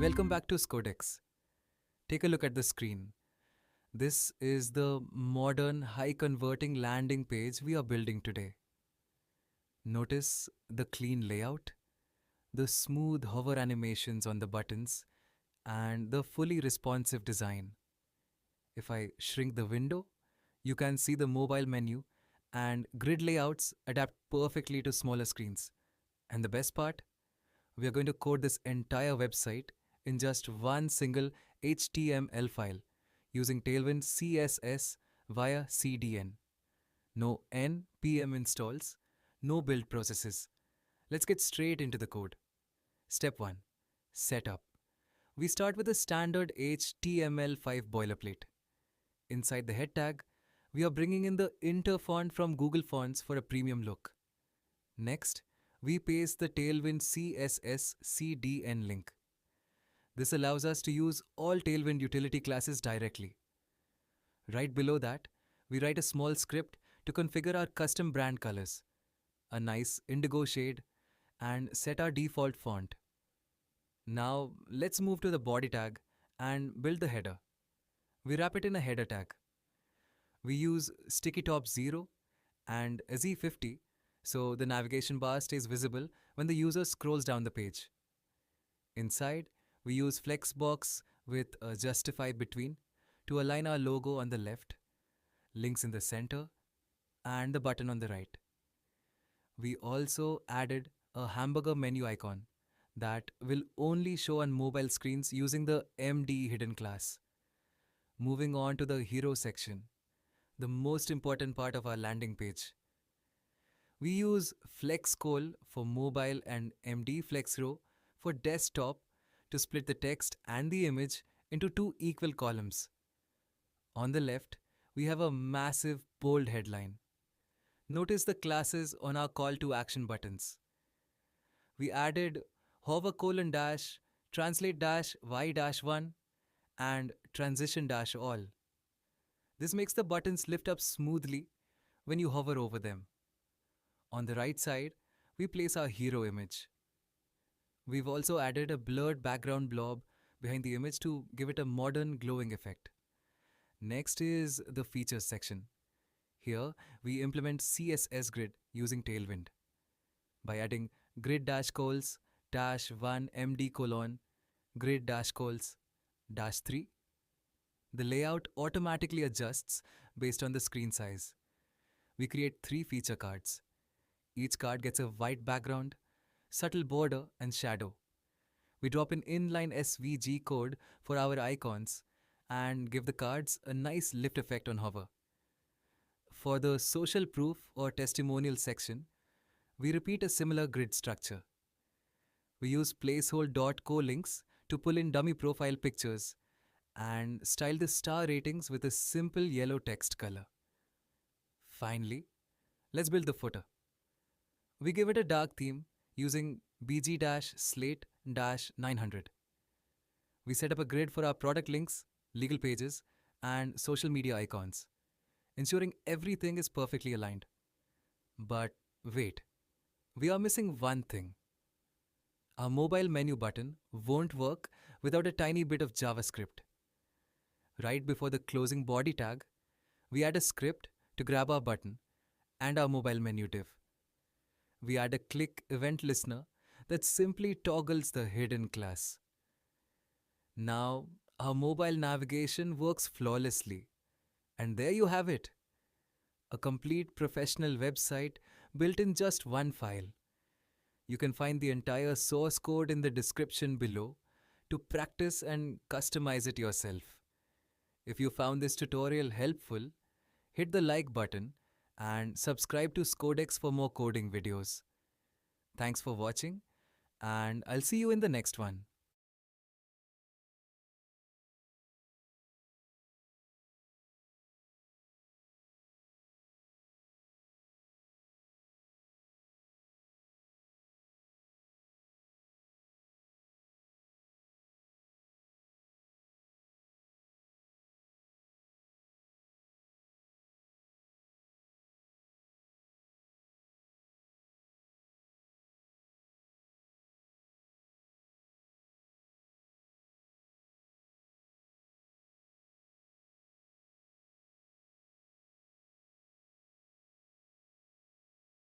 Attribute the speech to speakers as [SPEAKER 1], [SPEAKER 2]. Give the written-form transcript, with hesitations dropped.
[SPEAKER 1] Welcome back to Scodex. Take a look at the screen. This is the modern high converting landing page we are building today. Notice the clean layout, the smooth hover animations on the buttons, and the fully responsive design. If I shrink the window, you can see the mobile menu and grid layouts adapt perfectly to smaller screens. And the best part, we are going to code this entire website in just one single HTML file using Tailwind CSS via CDN. No npm installs, no build processes. Let's get straight into the code. Step 1. Setup. We start with a standard HTML5 boilerplate. Inside the head tag, we are bringing in the Inter font from Google Fonts for a premium look. Next, we paste the Tailwind CSS CDN link. This allows us to use all Tailwind utility classes directly. Right below that, we write a small script to configure our custom brand colors, a nice indigo shade, and set our default font. Now, let's move to the body tag and build the header. We wrap it in a header tag. We use sticky top 0 and Z50 so the navigation bar stays visible when the user scrolls down the page. Inside, we use flexbox with a justify between to align our logo on the left, links in the center, and the button on the right. We also added a hamburger menu icon that will only show on mobile screens using the MD hidden class. Moving on to the hero section, the most important part of our landing page. We use FlexCol for mobile and MD FlexRow for desktop to split the text and the image into two equal columns. On the left, we have a massive bold headline. Notice the classes on our call to action buttons. We added hover colon dash, translate dash y dash 1 and transition dash all. This makes the buttons lift up smoothly when you hover over them. On the right side, we place our hero image. We've also added a blurred background blob behind the image to give it a modern glowing effect. Next is the features section. Here, we implement CSS grid using Tailwind. By adding grid dash cols dash 1 md colon grid dash cols dash 3, the layout automatically adjusts based on the screen size. We create 3 feature cards. Each card gets a white background, subtle border, and shadow. We drop in inline SVG code for our icons and give the cards a nice lift effect on hover. For the social proof or testimonial section, we repeat a similar grid structure. We use placehold.co links to pull in dummy profile pictures and style the star ratings with a simple yellow text color. Finally, let's build the footer. We give it a dark theme using BG-Slate-900. We set up a grid for our product links, legal pages, and social media icons, ensuring everything is perfectly aligned. But wait, we are missing one thing. Our mobile menu button won't work without a tiny bit of JavaScript. Right before the closing body tag, we add a script to grab our button and our mobile menu div. We add a click event listener that simply toggles the hidden class. Now, our mobile navigation works flawlessly. And there you have it. A complete professional website built in just one file. You can find the entire source code in the description below to practice and customize it yourself. If you found this tutorial helpful, hit the like button and subscribe to Scodex for more coding videos. Thanks for watching, and I'll see you in the next one.